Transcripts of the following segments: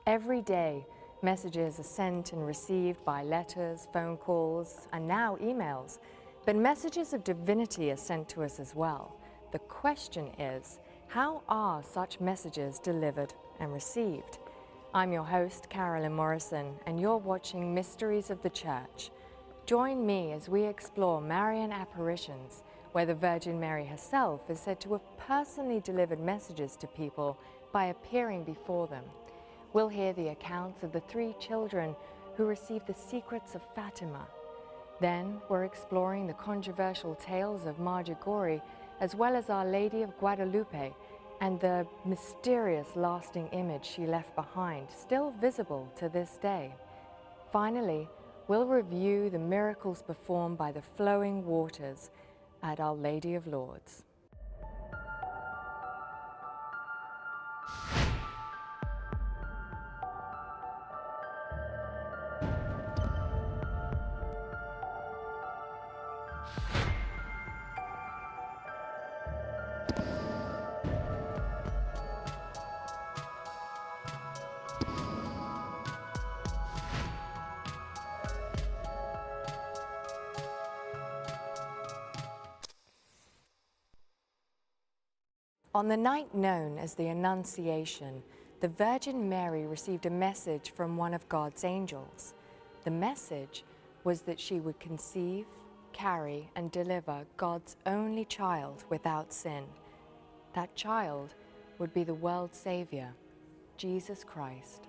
Every day, messages are sent and received by letters, phone calls, and now emails. But messages of divinity are sent to us as well. The question is, how are such messages delivered and received? I'm your host, Carolyn Morrison, and you're watching Mysteries of the Church. Join me as we explore Marian apparitions, where the Virgin Mary herself is said to have personally delivered messages to people by appearing before them. We'll hear the accounts of the 3 children who received the secrets of Fatima. Then we're exploring the controversial tales of Medjugorje, as well as Our Lady of Guadalupe, and the mysterious lasting image she left behind, still visible to this day. Finally, we'll review the miracles performed by the flowing waters at Our Lady of Lourdes. On the night known as the Annunciation, the Virgin Mary received a message from one of God's angels. The message was that she would conceive, carry, and deliver God's only child without sin. That child would be the world's Savior, Jesus Christ.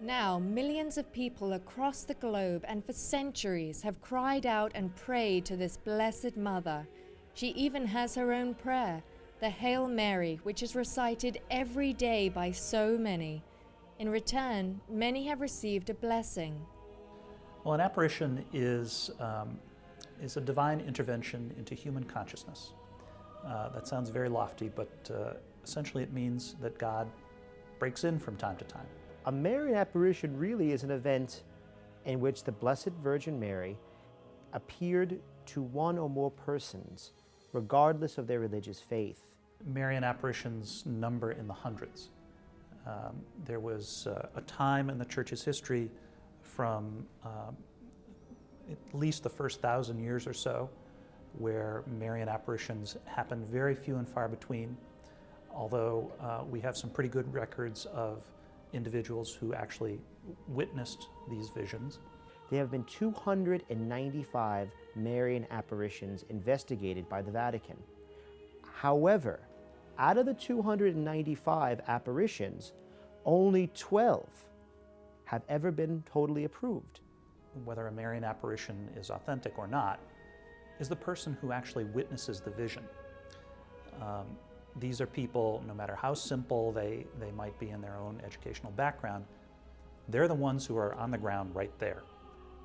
Now, millions of people across the globe and for centuries have cried out and prayed to this Blessed Mother. She even has her own prayer, the Hail Mary, which is recited every day by so many. In return, many have received a blessing. Well, an apparition is a divine intervention into human consciousness. That sounds very lofty, but essentially it means that God breaks in from time to time. A Marian apparition really is an event in which the Blessed Virgin Mary appeared to one or more persons, regardless of their religious faith. Marian apparitions number in the hundreds. There was a time in the Church's history from at least the first 1,000 years or so where Marian apparitions happened very few and far between, although we have some pretty good records of individuals who actually witnessed these visions. There have been 295 Marian apparitions investigated by the Vatican. However, out of the 295 apparitions, only 12 have ever been totally approved. Whether a Marian apparition is authentic or not is the person who actually witnesses the vision. These are people, no matter how simple they might be in their own educational background, they're the ones who are on the ground right there.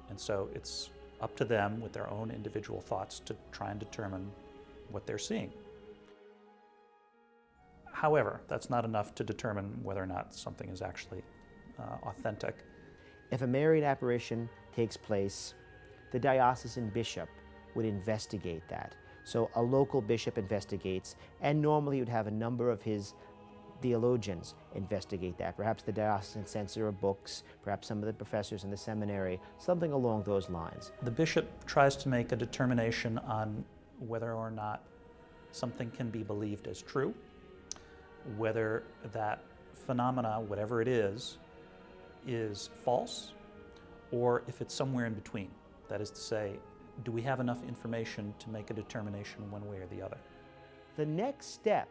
And so it's up to them with their own individual thoughts to try and determine what they're seeing. However, that's not enough to determine whether or not something is actually authentic. If a Marian apparition takes place, the diocesan bishop would investigate that. So a local bishop investigates, and normally he would have a number of his theologians investigate that. Perhaps the diocesan censor of books, perhaps some of the professors in the seminary, something along those lines. The bishop tries to make a determination on whether or not something can be believed as true, whether that phenomena, whatever it is false, or if it's somewhere in between. That is to say, do we have enough information to make a determination one way or the other? The next step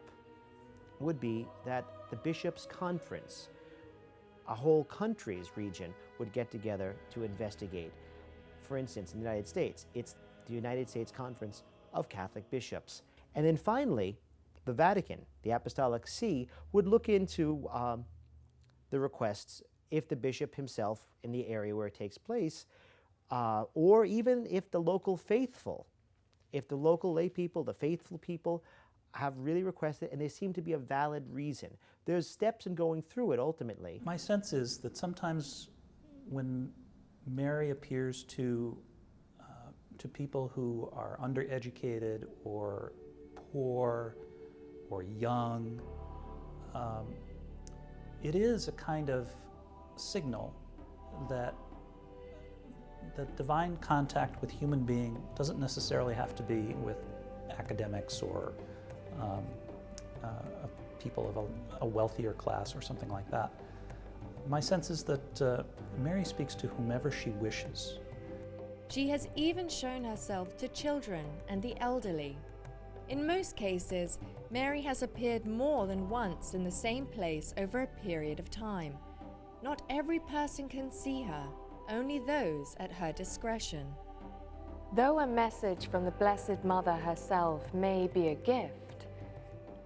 would be that the bishops' conference, a whole country's region, would get together to investigate. For instance, in the United States, it's the United States Conference of Catholic Bishops. And then finally, the Vatican, the Apostolic See, would look into the requests if the bishop himself in the area where it takes place, or even if the local faithful, if the local lay people, the faithful people, have really requested and there seem to be a valid reason. There's steps in going through it ultimately. My sense is that sometimes when Mary appears to people who are undereducated or poor or young, it is a kind of signal that divine contact with human being doesn't necessarily have to be with academics or people of a wealthier class or something like that. My sense is that Mary speaks to whomever she wishes. She has even shown herself to children and the elderly. In most cases, Mary has appeared more than once in the same place over a period of time. Not every person can see her, only those at her discretion. Though a message from the Blessed Mother herself may be a gift,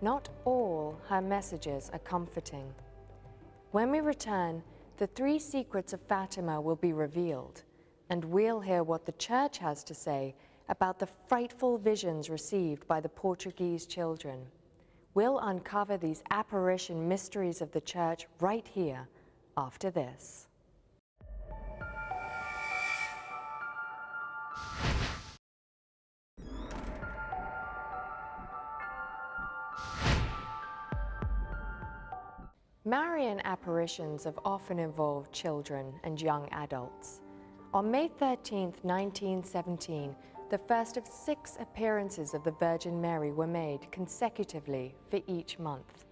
not all her messages are comforting. When we return, the 3 secrets of Fatima will be revealed, and we'll hear what the Church has to say about the frightful visions received by the Portuguese children. We'll uncover these apparition mysteries of the Church right here, after this. Marian apparitions have often involved children and young adults. On May 13, 1917, the first of 6 appearances of the Virgin Mary were made consecutively for each month.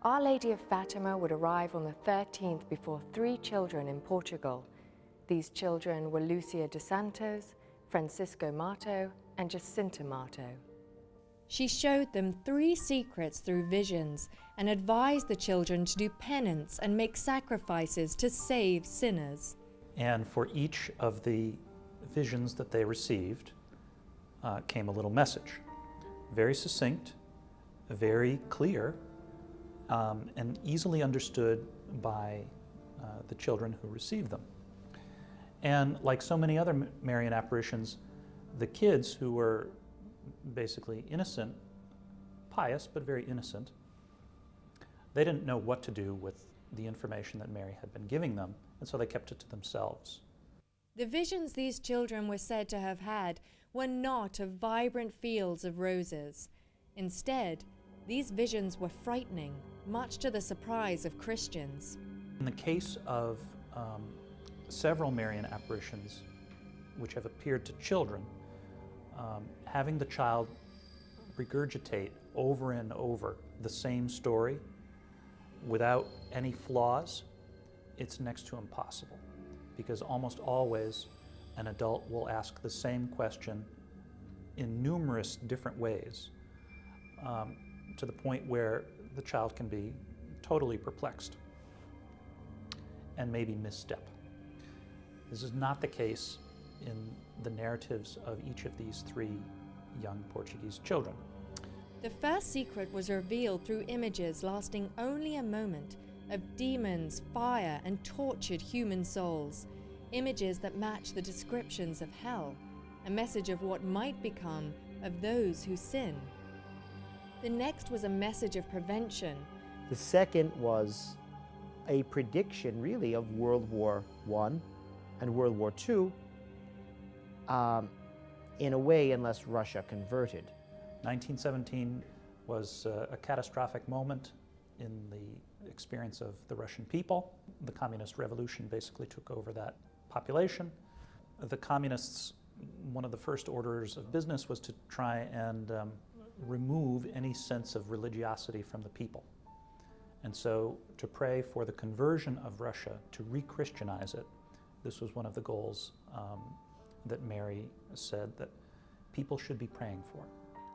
Our Lady of Fatima would arrive on the 13th before 3 children in Portugal. These children were Lucia dos Santos, Francisco Mato, and Jacinta Mato. She showed them 3 secrets through visions and advised the children to do penance and make sacrifices to save sinners. And for each of the visions that they received came a little message. Very succinct, very clear, and easily understood by the children who received them. And like so many other Marian apparitions, the kids who were basically innocent, pious but very innocent, they didn't know what to do with the information that Mary had been giving them, and so they kept it to themselves. The visions these children were said to have had were not of vibrant fields of roses. Instead, these visions were frightening, much to the surprise of Christians. In the case of several Marian apparitions which have appeared to children, having the child regurgitate over and over the same story without any flaws, it's next to impossible, because almost always an adult will ask the same question in numerous different ways, to the point where the child can be totally perplexed and maybe misstep. This is not the case in the narratives of each of these 3 young Portuguese children. The first secret was revealed through images lasting only a moment of demons, fire, and tortured human souls. Images that match the descriptions of hell, a message of what might become of those who sin. The next was a message of prevention. The second was a prediction, really, of World War I and World War II, in a way, unless Russia converted. 1917 was a catastrophic moment in the experience of the Russian people. The communist revolution basically took over that population. The communists, one of the first orders of business was to try and remove any sense of religiosity from the people. And so to pray for the conversion of Russia, to re-Christianize it, this was one of the goals that Mary said that people should be praying for.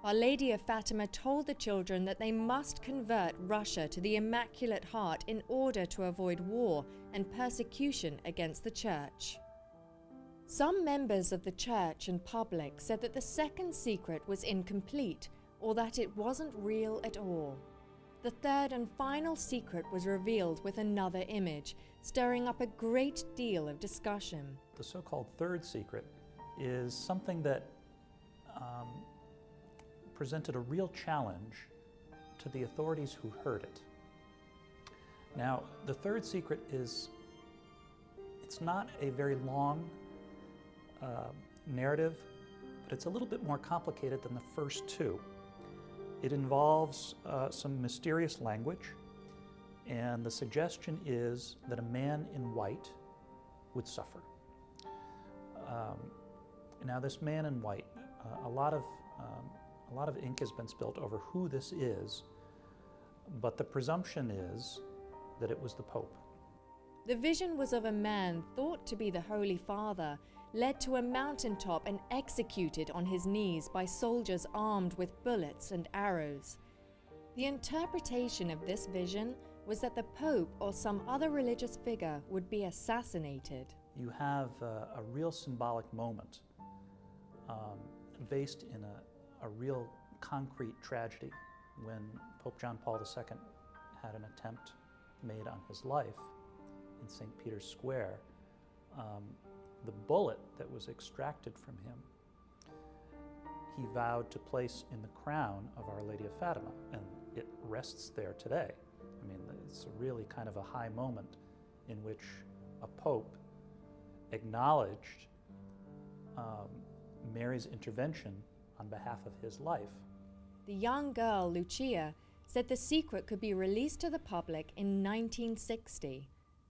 Our Lady of Fatima told the children that they must convert Russia to the Immaculate Heart in order to avoid war and persecution against the Church. Some members of the Church and public said that the second secret was incomplete, or that it wasn't real at all. The third and final secret was revealed with another image, stirring up a great deal of discussion. The so-called third secret is something that presented a real challenge to the authorities who heard it. Now, the third secret it's not a very long narrative, but it's a little bit more complicated than the first 2. It involves some mysterious language, And the suggestion is that a man in white would suffer. Now, this man in white, a lot of ink has been spilt over who this is, but the presumption is that it was the Pope. The vision was of a man thought to be the Holy Father, led to a mountaintop and executed on his knees by soldiers armed with bullets and arrows. The interpretation of this vision was that the Pope or some other religious figure would be assassinated. You have a real symbolic moment based in a real concrete tragedy when Pope John Paul II had an attempt made on his life in St. Peter's Square. The bullet that was extracted from him, he vowed to place in the crown of Our Lady of Fatima, and it rests there today. I mean, it's really kind of a high moment in which a pope acknowledged Mary's intervention on behalf of his life. The young girl, Lucia, said the secret could be released to the public in 1960.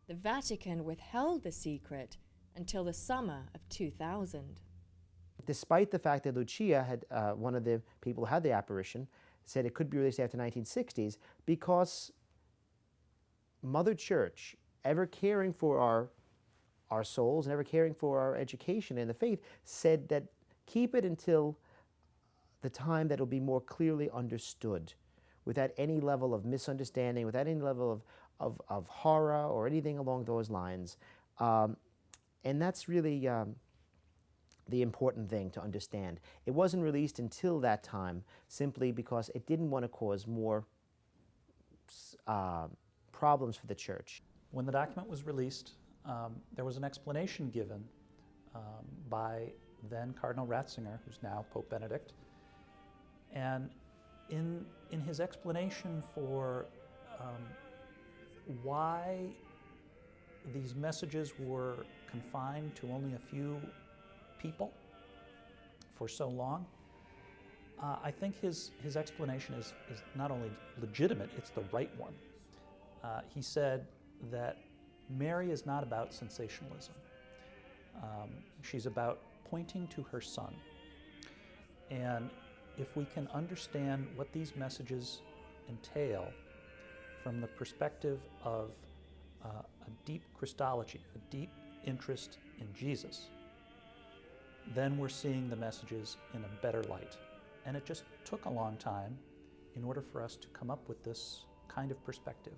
The Vatican withheld the secret until the summer of 2000. Despite the fact that Lucia had, one of the people who had the apparition, said it could be released after 1960s, because Mother Church, ever caring for our souls and ever caring for our education in the faith, said that keep it until the time that it will be more clearly understood, without any level of misunderstanding, without any level of horror or anything along those lines. And that's really the important thing to understand. It wasn't released until that time simply because it didn't want to cause more problems for the church. When the document was released, there was an explanation given by then Cardinal Ratzinger, who's now Pope Benedict. And in his explanation for why these messages were confined to only a few people for so long, I think his explanation is not only legitimate, it's the right one. He said that Mary is not about sensationalism. She's about pointing to her Son. And if we can understand what these messages entail from the perspective of a deep Christology, a deep interest in Jesus, then we're seeing the messages in a better light. And it just took a long time in order for us to come up with this kind of perspective.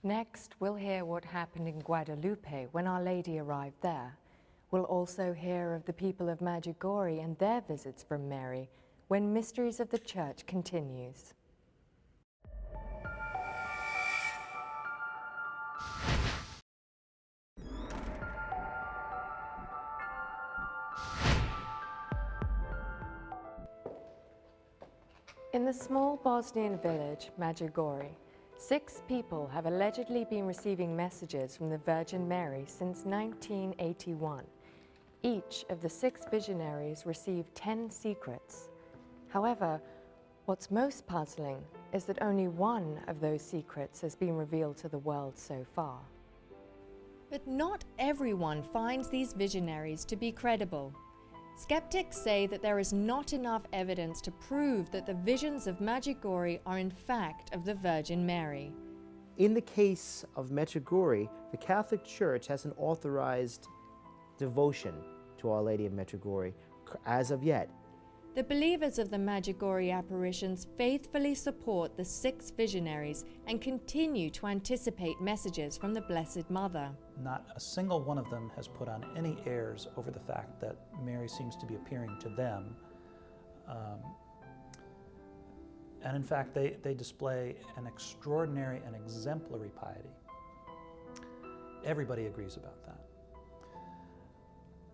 Next, we'll hear what happened in Guadalupe when Our Lady arrived there. We'll also hear of the people of Medjugorje and their visits from Mary when Mysteries of the Church continues. In the small Bosnian village, Medjugorje, 6 people have allegedly been receiving messages from the Virgin Mary since 1981. Each of the 6 visionaries received 10 secrets. However, what's most puzzling is that only one of those secrets has been revealed to the world so far. But not everyone finds these visionaries to be credible. Skeptics say that there is not enough evidence to prove that the visions of Medjugorje are in fact of the Virgin Mary. In the case of Medjugorje, the Catholic Church has an authorized devotion to Our Lady of Medjugorje as of yet. The believers of the Medjugorje apparitions faithfully support the 6 visionaries and continue to anticipate messages from the Blessed Mother. Not a single one of them has put on any airs over the fact that Mary seems to be appearing to them. And in fact, they display an extraordinary and exemplary piety. Everybody agrees about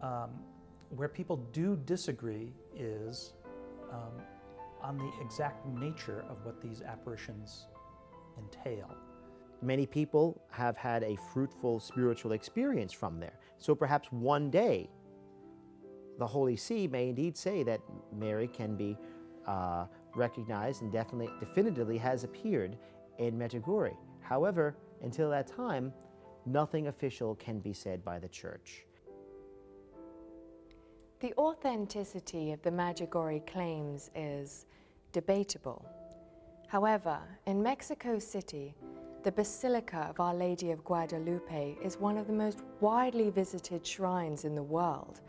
that. Where people do disagree is on the exact nature of what these apparitions entail. Many people have had a fruitful spiritual experience from there. So perhaps one day, the Holy See may indeed say that Mary can be recognized and definitively has appeared in Medjugorje. However, until that time, nothing official can be said by the Church. The authenticity of the Medjugorje claims is debatable. However, in Mexico City, the Basilica of Our Lady of Guadalupe is one of the most widely visited shrines in the world.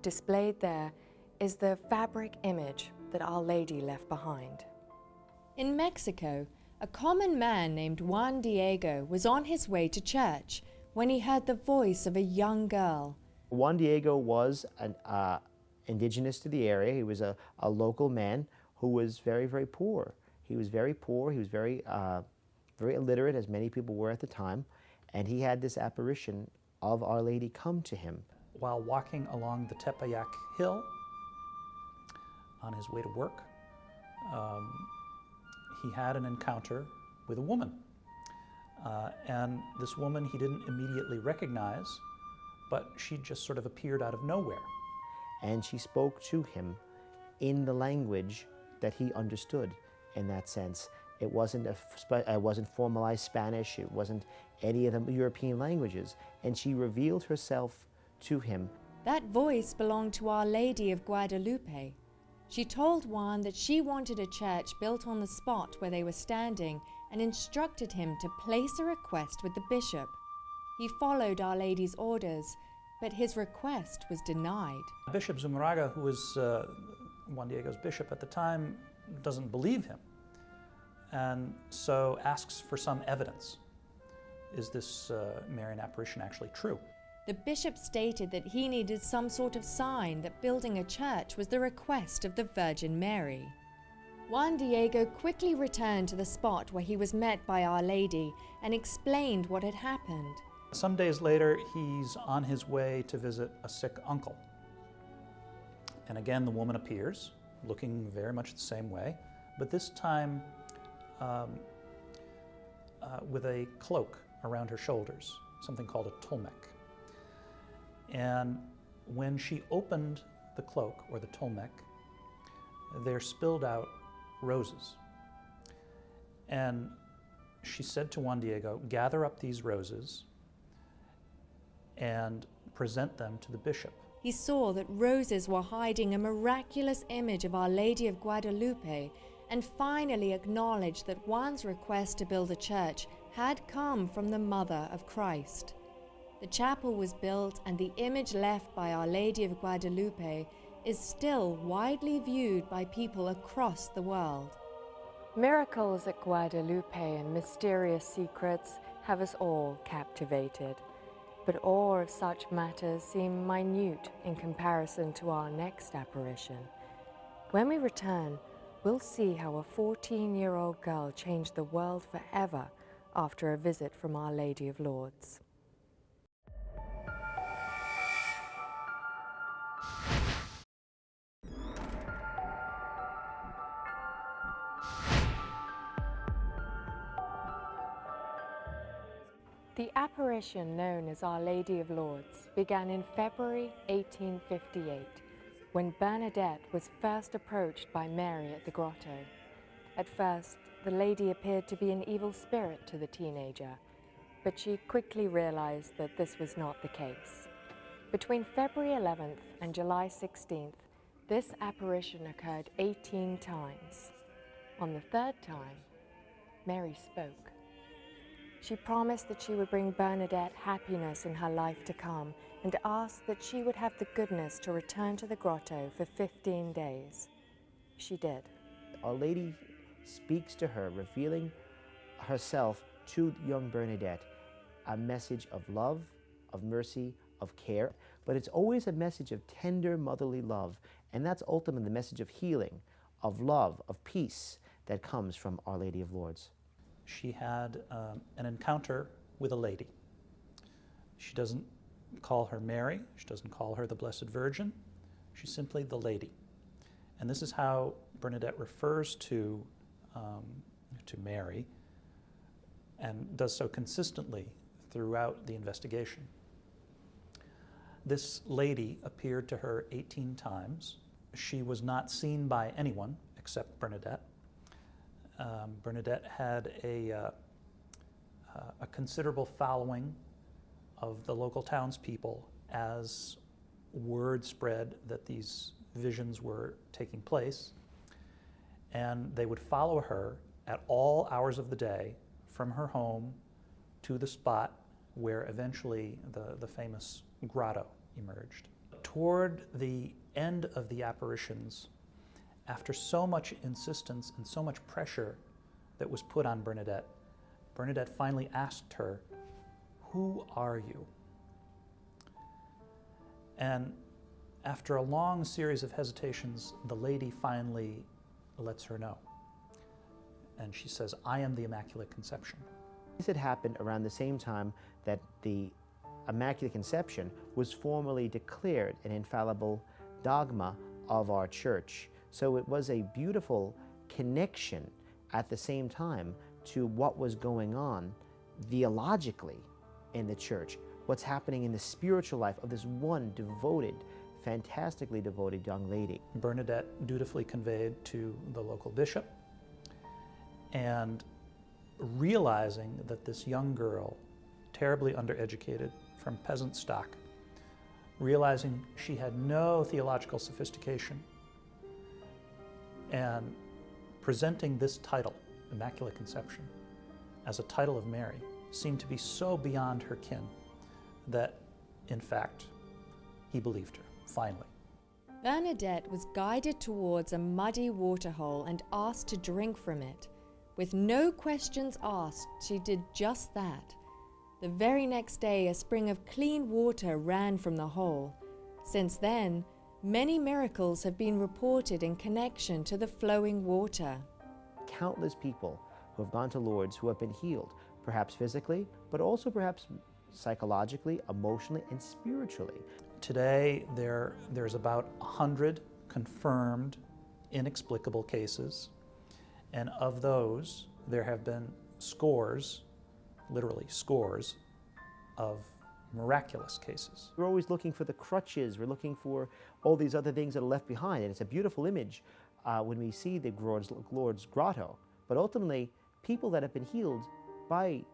Displayed there is the fabric image that Our Lady left behind. In Mexico, a common man named Juan Diego was on his way to church when he heard the voice of a young girl. Juan Diego was indigenous to the area. He was a local man who was very, very poor. He was very poor. He was very illiterate, as many people were at the time. And he had this apparition of Our Lady come to him. While walking along the Tepeyac Hill on his way to work, he had an encounter with a woman. And this woman he didn't immediately recognize, but she just sort of appeared out of nowhere. And she spoke to him in the language that he understood in that sense. It wasn't formalized Spanish, it wasn't any of the European languages. And she revealed herself to him. That voice belonged to Our Lady of Guadalupe. She told Juan that she wanted a church built on the spot where they were standing and instructed him to place a request with the bishop. He followed Our Lady's orders, but his request was denied. Bishop Zumarraga, who was Juan Diego's bishop at the time, doesn't believe him, and so asks for some evidence. Is this Marian apparition actually true? The bishop stated that he needed some sort of sign that building a church was the request of the Virgin Mary. Juan Diego quickly returned to the spot where he was met by Our Lady and explained what had happened. Some days later, he's on his way to visit a sick uncle. And again, the woman appears, looking very much the same way, but this time with a cloak around her shoulders, something called a tolmek. And when she opened the cloak, or the tolmek, there spilled out roses. And she said to Juan Diego, "Gather up these roses and present them to the bishop." He saw that roses were hiding a miraculous image of Our Lady of Guadalupe and finally acknowledged that Juan's request to build a church had come from the Mother of Christ. The chapel was built, and the image left by Our Lady of Guadalupe is still widely viewed by people across the world. Miracles at Guadalupe and mysterious secrets have us all captivated, but awe of such matters seem minute in comparison to our next apparition. When we return, we'll see how a 14-year-old girl changed the world forever after a visit from Our Lady of Lourdes. The apparition known as Our Lady of Lourdes began in February 1858, when Bernadette was first approached by Mary at the grotto. At first, the lady appeared to be an evil spirit to the teenager, but she quickly realized that this was not the case. Between February 11th and July 16th, this apparition occurred 18 times. On the third time, Mary spoke. She promised that she would bring Bernadette happiness in her life to come and asked that she would have the goodness to return to the grotto for 15 days. She did. Our Lady speaks to her, revealing herself to young Bernadette, a message of love, of mercy, of care, but it's always a message of tender motherly love, and that's ultimately the message of healing, of love, of peace that comes from Our Lady of Lourdes. She had an encounter with a lady. She doesn't call her Mary, she doesn't call her the Blessed Virgin, she's simply the lady. And this is how Bernadette refers to Mary, and does so consistently throughout the investigation. This lady appeared to her 18 times. She was not seen by anyone except Bernadette. Bernadette had a a considerable following of the local townspeople as word spread that these visions were taking place. And they would follow her at all hours of the day from her home to the spot where eventually the famous grotto emerged. Toward the end of the apparitions, after so much insistence and so much pressure that was put on Bernadette, Bernadette finally asked her, "Who are you?" And after a long series of hesitations, the lady finally lets her know. And she says, "I am the Immaculate Conception." This had happened around the same time that the Immaculate Conception was formally declared an infallible dogma of our church. So it was a beautiful connection at the same time to what was going on theologically in the church, what's happening in the spiritual life of this one devoted, fantastically devoted young lady. Bernadette dutifully conveyed to the local bishop, and realizing that this young girl, terribly undereducated, from peasant stock, realizing she had no theological sophistication, and presenting this title, Immaculate Conception, as a title of Mary, seemed to be so beyond her kin that, in fact, he believed her, finally. Bernadette was guided towards a muddy waterhole and asked to drink from it. With no questions asked, she did just that. The very next day, a spring of clean water ran from the hole. Since then, many miracles have been reported in connection to the flowing water. Countless people who have gone to Lourdes who have been healed, perhaps physically, but also perhaps psychologically, emotionally, and spiritually. Today, there's about 100 confirmed inexplicable cases, and of those, there have been scores, literally scores, of miraculous cases. We're always looking for the crutches, we're looking for all these other things that are left behind, and it's a beautiful image when we see the Lourdes grotto. But ultimately, people that have been healed by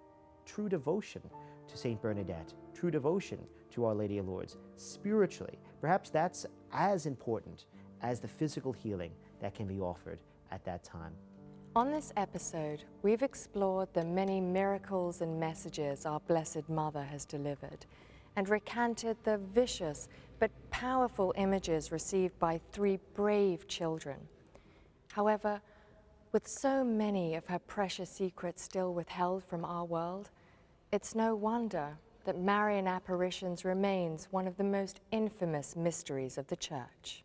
true devotion to Saint Bernadette, true devotion to Our Lady of Lourdes, spiritually, perhaps that's as important as the physical healing that can be offered at that time. On this episode, we've explored the many miracles and messages our Blessed Mother has delivered, and recanted the vicious but powerful images received by 3 brave children. However, with so many of her precious secrets still withheld from our world, it's no wonder that Marian apparitions remains one of the most infamous mysteries of the Church.